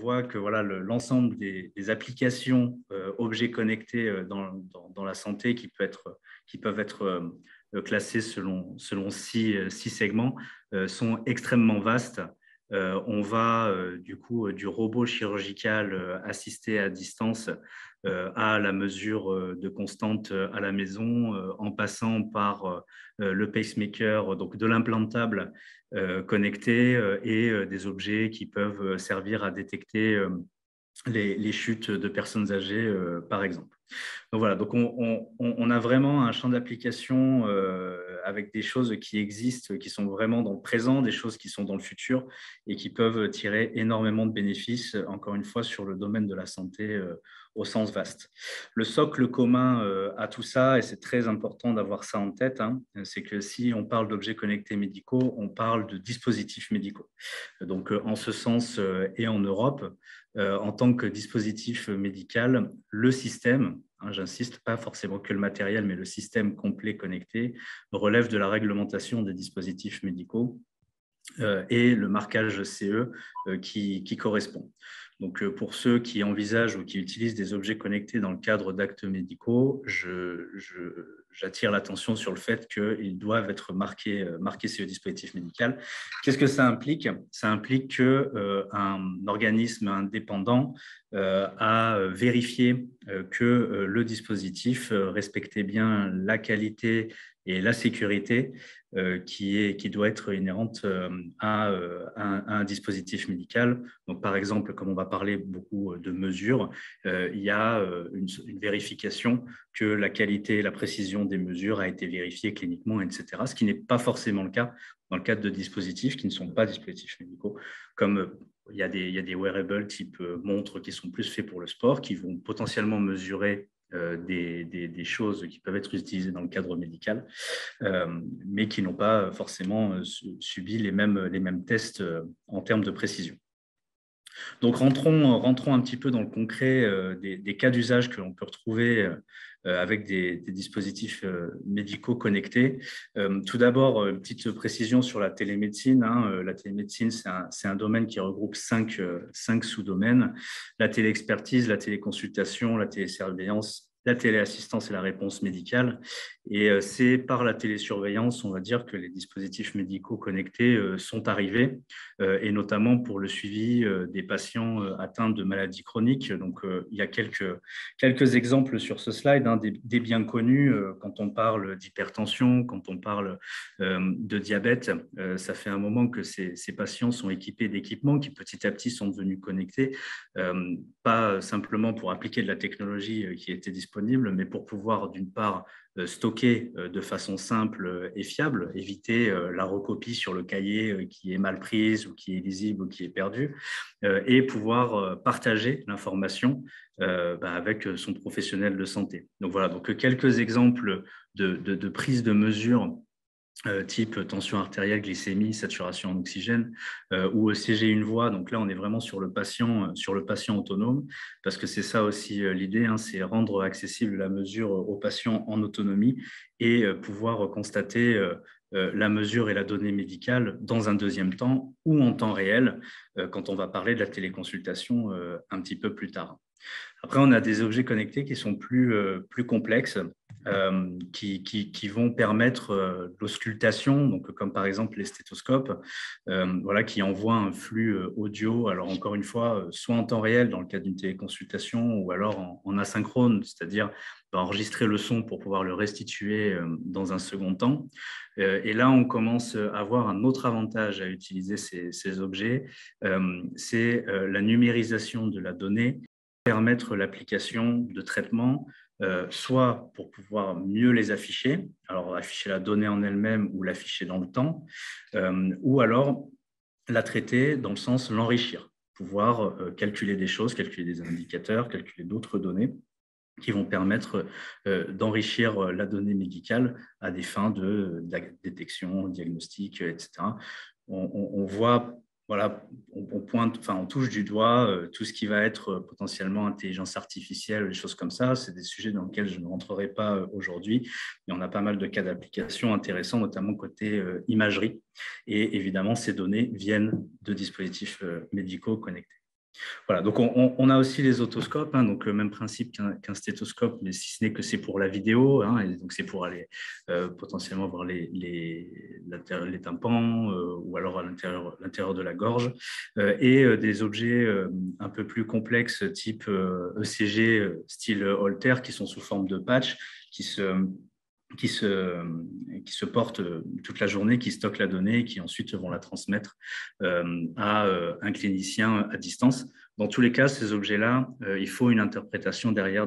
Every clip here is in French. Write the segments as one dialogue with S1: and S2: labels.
S1: voit que voilà, l'ensemble des applications objets connectés dans la santé qui peuvent être classées selon six segments sont extrêmement vastes. On va du coup du robot chirurgical assisté à distance à la mesure de constante à la maison, en passant par le pacemaker, donc de l'implantable connecté et des objets qui peuvent servir à détecter les chutes de personnes âgées, par exemple. Donc voilà, donc on a vraiment un champ d'application avec des choses qui existent, qui sont vraiment dans le présent, des choses qui sont dans le futur et qui peuvent tirer énormément de bénéfices, encore une fois, sur le domaine de la santé au sens vaste. Le socle commun à tout ça, et c'est très important d'avoir ça en tête, hein, c'est que si on parle d'objets connectés médicaux, on parle de dispositifs médicaux. Donc en ce sens et en Europe, en tant que dispositif médical, le système, hein, j'insiste, pas forcément que le matériel, mais le système complet connecté, relève de la réglementation des dispositifs médicaux et le marquage CE qui correspond. Donc, pour ceux qui envisagent ou qui utilisent des objets connectés dans le cadre d'actes médicaux, j'attire l'attention sur le fait qu'ils doivent être marqués CE dispositif médical. Qu'est-ce que ça implique? Ça implique qu'un organisme indépendant a vérifié que le dispositif respectait bien la qualité et la sécurité qui doit être inhérente à un dispositif médical. Donc, par exemple, comme on va parler beaucoup de mesures, il y a une vérification que la qualité et la précision des mesures a été vérifiée cliniquement, etc., ce qui n'est pas forcément le cas dans le cadre de dispositifs qui ne sont pas dispositifs médicaux, comme il y a des wearables type montres qui sont plus faits pour le sport, qui vont potentiellement mesurer des choses qui peuvent être utilisées dans le cadre médical, mais qui n'ont pas forcément subi les mêmes tests en termes de précision. Donc, rentrons un petit peu dans le concret des cas d'usage que l'on peut retrouver avec des dispositifs médicaux connectés. Tout d'abord, une petite précision sur la télémédecine, hein. La télémédecine, c'est un domaine qui regroupe cinq sous-domaines: la téléexpertise, la téléconsultation, la télésurveillance, la téléassistance et la réponse médicale. Et c'est par la télésurveillance, on va dire, que les dispositifs médicaux connectés sont arrivés, et notamment pour le suivi des patients atteints de maladies chroniques. Donc, il y a quelques exemples sur ce slide, hein, des bien connus quand on parle d'hypertension, quand on parle de diabète. Ça fait un moment que ces patients sont équipés d'équipements qui petit à petit sont devenus connectés, pas simplement pour appliquer de la technologie qui était disponible, mais pour pouvoir d'une part stocker de façon simple et fiable, éviter la recopie sur le cahier qui est mal prise ou qui est illisible ou qui est perdue, et pouvoir partager l'information avec son professionnel de santé. Donc voilà, donc quelques exemples de prise de mesure type tension artérielle, glycémie, saturation en oxygène, ou ECG une voix. Donc là, on est vraiment sur le patient autonome, parce que c'est ça aussi l'idée, hein, c'est rendre accessible la mesure aux patients en autonomie et pouvoir constater la mesure et la donnée médicale dans un deuxième temps ou en temps réel, quand on va parler de la téléconsultation un petit peu plus tard. Après, on a des objets connectés qui sont plus complexes, qui vont permettre l'auscultation, donc comme par exemple les stéthoscopes, voilà, qui envoient un flux audio. Alors encore une fois, soit en temps réel dans le cadre d'une téléconsultation, ou alors en asynchrone, c'est-à-dire enregistrer le son pour pouvoir le restituer dans un second temps. Et là, on commence à avoir un autre avantage à utiliser ces objets, c'est la numérisation de la donnée, permettre l'application de traitements, soit pour pouvoir mieux les afficher, alors afficher la donnée en elle-même ou l'afficher dans le temps, ou alors la traiter dans le sens l'enrichir, pouvoir calculer des choses, calculer des indicateurs, calculer d'autres données qui vont permettre d'enrichir la donnée médicale à des fins de détection, diagnostic, etc. On voit, voilà, on pointe, enfin, on touche du doigt tout ce qui va être potentiellement intelligence artificielle, des choses comme ça. C'est des sujets dans lesquels je ne rentrerai pas aujourd'hui, mais on a pas mal de cas d'application intéressants, notamment côté imagerie. Et évidemment, ces données viennent de dispositifs médicaux connectés. Voilà, donc on a aussi les otoscopes, hein, donc le même principe qu'un stéthoscope, mais si ce n'est que c'est pour la vidéo, hein, et donc c'est pour aller potentiellement voir les tympans ou alors à l'intérieur de la gorge, et des objets un peu plus complexes type ECG, style Holter, qui sont sous forme de patch, qui se, qui se, qui se portent toute la journée, qui stockent la donnée et qui ensuite vont la transmettre à un clinicien à distance. Dans tous les cas, ces objets-là, il faut une interprétation derrière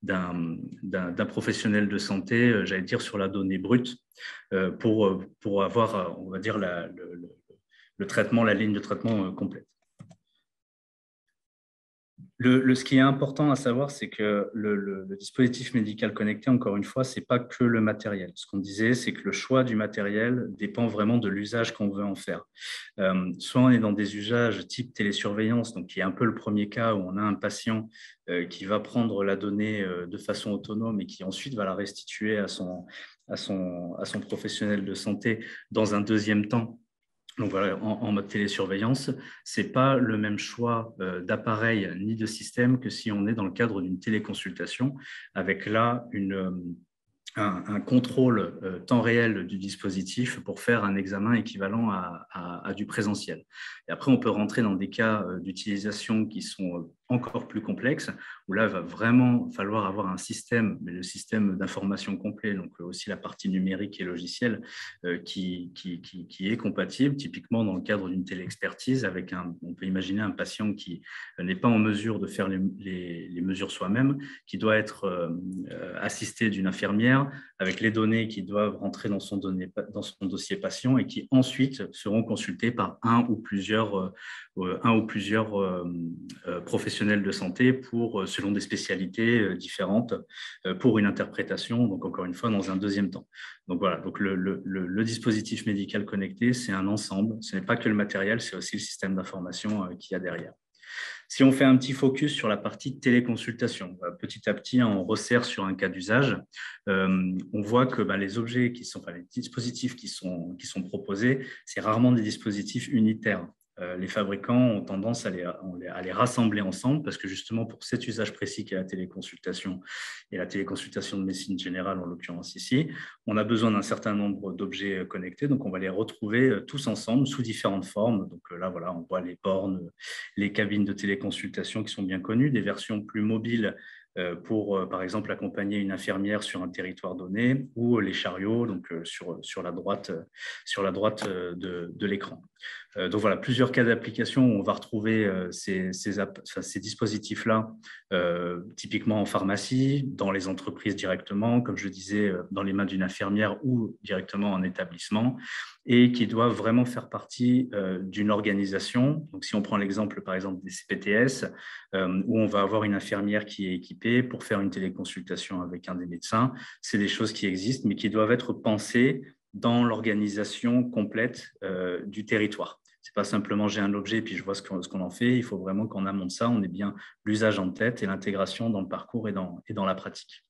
S1: d'un professionnel de santé, j'allais dire, sur la donnée brute, pour avoir, on va dire, le traitement, la ligne de traitement complète. Ce qui est important à savoir, c'est que le dispositif médical connecté, encore une fois, ce n'est pas que le matériel. Ce qu'on disait, c'est que le choix du matériel dépend vraiment de l'usage qu'on veut en faire. Soit on est dans des usages type télésurveillance, donc qui est un peu le premier cas où on a un patient qui va prendre la donnée de façon autonome et qui ensuite va la restituer à son professionnel de santé dans un deuxième temps. Donc voilà, en mode télésurveillance, ce n'est pas le même choix d'appareil ni de système que si on est dans le cadre d'une téléconsultation, avec là un contrôle temps réel du dispositif pour faire un examen équivalent à du présentiel. Et après, on peut rentrer dans des cas d'utilisation qui sont encore plus complexes, où là, il va vraiment falloir avoir un système, mais le système d'information complet, donc aussi la partie numérique et logicielle, qui est compatible, typiquement dans le cadre d'une téléexpertise, on peut imaginer un patient qui n'est pas en mesure de faire les mesures soi-même, qui doit être assisté d'une infirmière, avec les données qui doivent rentrer dans son dossier patient et qui ensuite seront consultées par un ou plusieurs professionnels de santé selon des spécialités différentes pour une interprétation, donc encore une fois dans un deuxième temps. Donc voilà, donc le dispositif médical connecté, c'est un ensemble, ce n'est pas que le matériel, c'est aussi le système d'information qu'il y a derrière. Si on fait un petit focus sur la partie téléconsultation, petit à petit, on resserre sur un cas d'usage. On voit que les objets les dispositifs qui sont proposés, c'est rarement des dispositifs unitaires. Les fabricants ont tendance à les rassembler ensemble parce que justement pour cet usage précis qu'est la téléconsultation et la téléconsultation de médecine générale en l'occurrence ici, on a besoin d'un certain nombre d'objets connectés, donc on va les retrouver tous ensemble sous différentes formes. Donc là, voilà, on voit les bornes, les cabines de téléconsultation qui sont bien connues, des versions plus mobiles pour, par exemple, accompagner une infirmière sur un territoire donné, ou les chariots donc, sur la droite de l'écran. Donc voilà, plusieurs cas d'application où on va retrouver ces dispositifs-là, typiquement en pharmacie, dans les entreprises directement, comme je disais, dans les mains d'une infirmière ou directement en établissement, et qui doivent vraiment faire partie d'une organisation. Donc si on prend l'exemple, par exemple, des CPTS, où on va avoir une infirmière qui est équipée pour faire une téléconsultation avec un des médecins, c'est des choses qui existent, mais qui doivent être pensées dans l'organisation complète du territoire. Ce n'est pas simplement j'ai un objet et puis je vois ce qu'on en fait. Il faut vraiment qu'en amont de ça, on ait bien l'usage en tête et l'intégration dans le parcours et dans la pratique.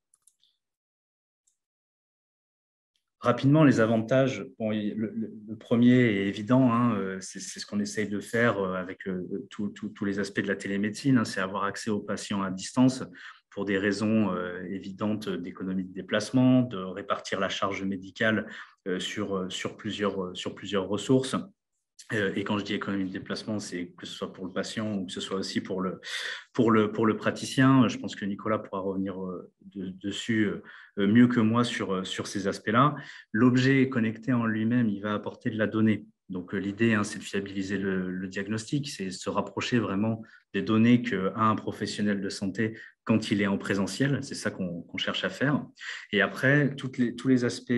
S1: Rapidement, les avantages, bon, le premier est évident, hein, c'est ce qu'on essaye de faire avec tous les aspects de la télémédecine, hein, c'est avoir accès aux patients à distance pour des raisons évidentes d'économie de déplacement, de répartir la charge médicale sur plusieurs ressources. Et quand je dis économie de déplacement, c'est que ce soit pour le patient ou que ce soit aussi pour le praticien. Je pense que Nicolas pourra revenir dessus mieux que moi sur ces aspects-là. L'objet connecté en lui-même, il va apporter de la donnée. Donc l'idée, hein, c'est de fiabiliser le diagnostic, c'est se rapprocher vraiment des données qu'a un professionnel de santé quand il est en présentiel. C'est ça qu'on cherche à faire. Et après, tous les aspects,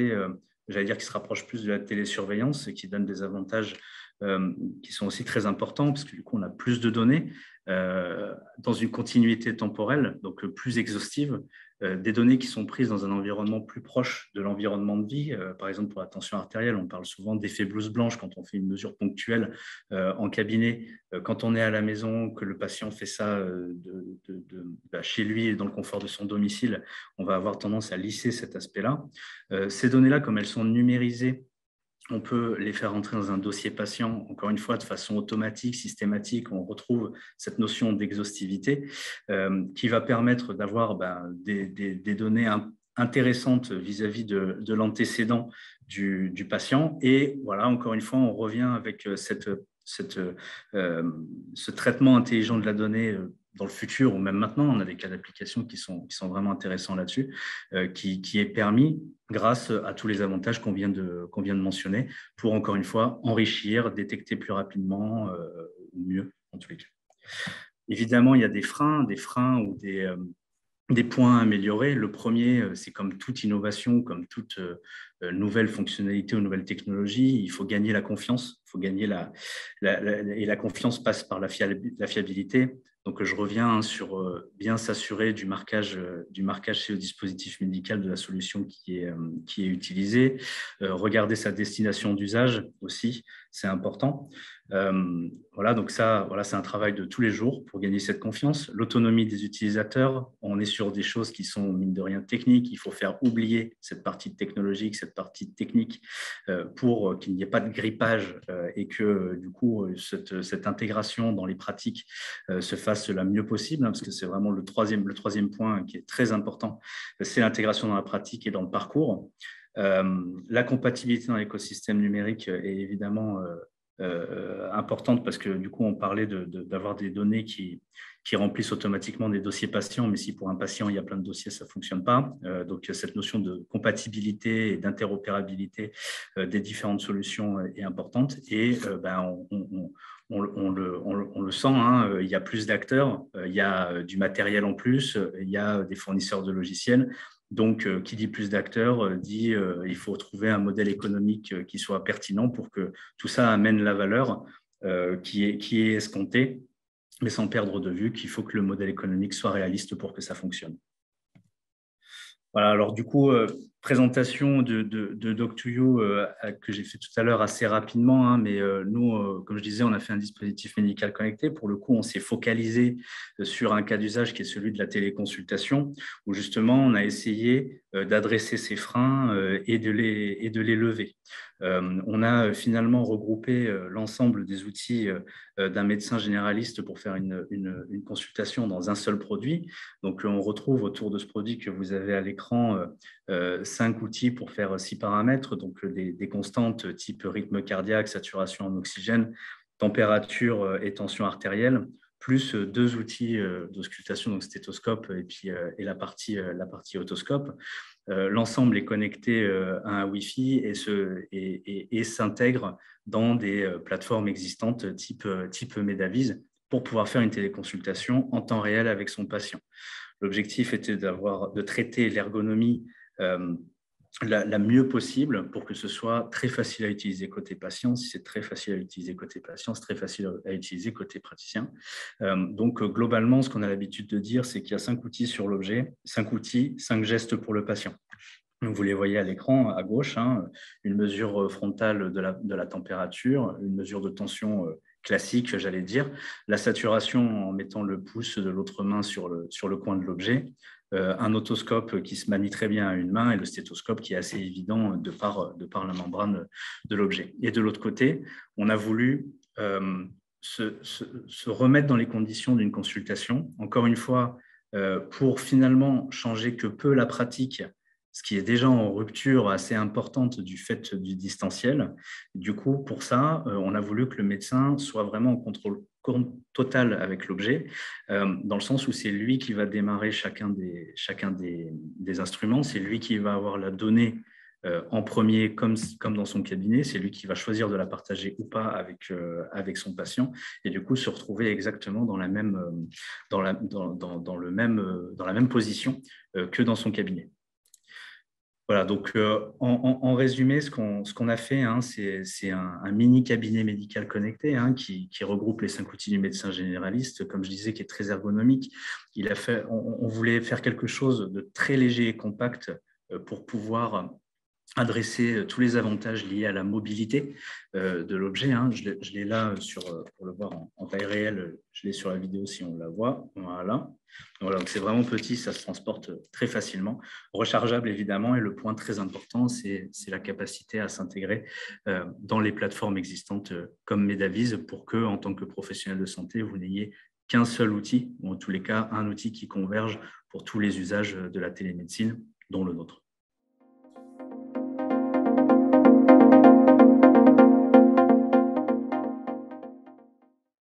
S1: j'allais dire, qui se rapprochent plus de la télésurveillance et qui donnent des avantages qui sont aussi très importants, parce que du coup, on a plus de données dans une continuité temporelle, donc plus exhaustive, des données qui sont prises dans un environnement plus proche de l'environnement de vie. Par exemple, pour la tension artérielle, on parle souvent d'effet blouse blanche quand on fait une mesure ponctuelle en cabinet. Quand on est à la maison, que le patient fait ça chez lui et dans le confort de son domicile, on va avoir tendance à lisser cet aspect-là. Ces données-là, comme elles sont numérisées, on peut les faire entrer dans un dossier patient, encore une fois, de façon automatique, systématique. On retrouve cette notion d'exhaustivité qui va permettre d'avoir des données intéressantes vis-à-vis de l'antécédent du patient. Et voilà, encore une fois, on revient avec ce traitement intelligent de la donnée dans le futur ou même maintenant. On a des cas d'application qui sont vraiment intéressants là-dessus, qui est permis grâce à tous les avantages qu'on vient de mentionner pour, encore une fois, enrichir, détecter plus rapidement ou mieux, en tous les cas. Évidemment, il y a des freins ou des points à améliorer. Le premier, c'est comme toute innovation, comme toute nouvelle fonctionnalité ou nouvelle technologie, il faut gagner la confiance. Il faut gagner et la confiance passe par la fiabilité. Donc, je reviens sur bien s'assurer du marquage chez le dispositif médical de la solution qui est utilisée. Regarder sa destination d'usage aussi, c'est important. Voilà, donc ça, voilà, c'est un travail de tous les jours pour gagner cette confiance. L'autonomie des utilisateurs, on est sur des choses qui sont, mine de rien, techniques. Il faut faire oublier cette partie technologique, cette partie technique pour qu'il n'y ait pas de grippage et que, du coup, cette intégration dans les pratiques se fasse la mieux possible, hein, parce que c'est vraiment le troisième point qui est très important, c'est l'intégration dans la pratique et dans le parcours. La compatibilité dans l'écosystème numérique est évidemment importante parce que du coup, on parlait d'avoir des données qui remplissent automatiquement des dossiers patients, mais si pour un patient, il y a plein de dossiers, ça ne fonctionne pas. Donc, cette notion de compatibilité et d'interopérabilité des différentes solutions est importante. Et on le sent, hein, il y a plus d'acteurs, il y a du matériel en plus, il y a des fournisseurs de logiciels. Donc, qui dit plus d'acteurs, dit il faut trouver un modèle économique qui soit pertinent pour que tout ça amène la valeur qui est escomptée, mais sans perdre de vue qu'il faut que le modèle économique soit réaliste pour que ça fonctionne. Voilà, alors du coup, présentation de Doc2U que j'ai fait tout à l'heure assez rapidement, hein, mais nous, comme je disais, on a fait un dispositif médical connecté. Pour le coup, on s'est focalisé sur un cas d'usage qui est celui de la téléconsultation, où justement, on a essayé d'adresser ces freins et de les lever. On a finalement regroupé l'ensemble des outils d'un médecin généraliste pour faire une consultation dans un seul produit. Donc, on retrouve autour de ce produit que vous avez à l'écran 5 outils pour faire 6 paramètres, donc des constantes type rythme cardiaque, saturation en oxygène, température et tension artérielle, plus 2 outils d'auscultation, donc stéthoscope et la partie otoscope. L'ensemble est connecté à un Wi-Fi et s'intègre dans des plateformes existantes type Medavise pour pouvoir faire une téléconsultation en temps réel avec son patient. L'objectif était de traiter l'ergonomie la mieux possible pour que ce soit très facile à utiliser côté patient. Si c'est très facile à utiliser côté patient, c'est très facile à utiliser côté praticien. Donc, globalement, ce qu'on a l'habitude de dire, c'est qu'il y a 5 outils sur l'objet, 5 outils, 5 gestes pour le patient. Vous les voyez à l'écran à gauche, hein, une mesure frontale de la température, une mesure de tension classique, j'allais dire, la saturation en mettant le pouce de l'autre main sur le coin de l'objet, un otoscope qui se manie très bien à une main et le stéthoscope qui est assez évident de par la membrane de l'objet. Et de l'autre côté, on a voulu se remettre dans les conditions d'une consultation, encore une fois, pour finalement changer que peu la pratique, ce qui est déjà en rupture assez importante du fait du distanciel. Du coup, pour ça, on a voulu que le médecin soit vraiment en contrôle total avec l'objet, dans le sens où c'est lui qui va démarrer chacun des instruments, c'est lui qui va avoir la donnée en premier, comme dans son cabinet, c'est lui qui va choisir de la partager ou pas avec son patient, et du coup se retrouver exactement dans la même position que dans son cabinet. Voilà, donc en résumé, ce qu'on a fait, hein, c'est un mini cabinet médical connecté hein, qui regroupe les 5 outils du médecin généraliste, comme je disais, qui est très ergonomique. On voulait faire quelque chose de très léger et compact pour pouvoir adresser tous les avantages liés à la mobilité de l'objet. Hein. Je l'ai là pour le voir en taille réelle, je l'ai sur la vidéo si on la voit. Voilà. Voilà, donc c'est vraiment petit, ça se transporte très facilement. Rechargeable évidemment, et le point très important, c'est la capacité à s'intégrer dans les plateformes existantes comme Medavise pour que, en tant que professionnel de santé, vous n'ayez qu'un seul outil, ou en tous les cas un outil qui converge pour tous les usages de la télémédecine, dont le nôtre.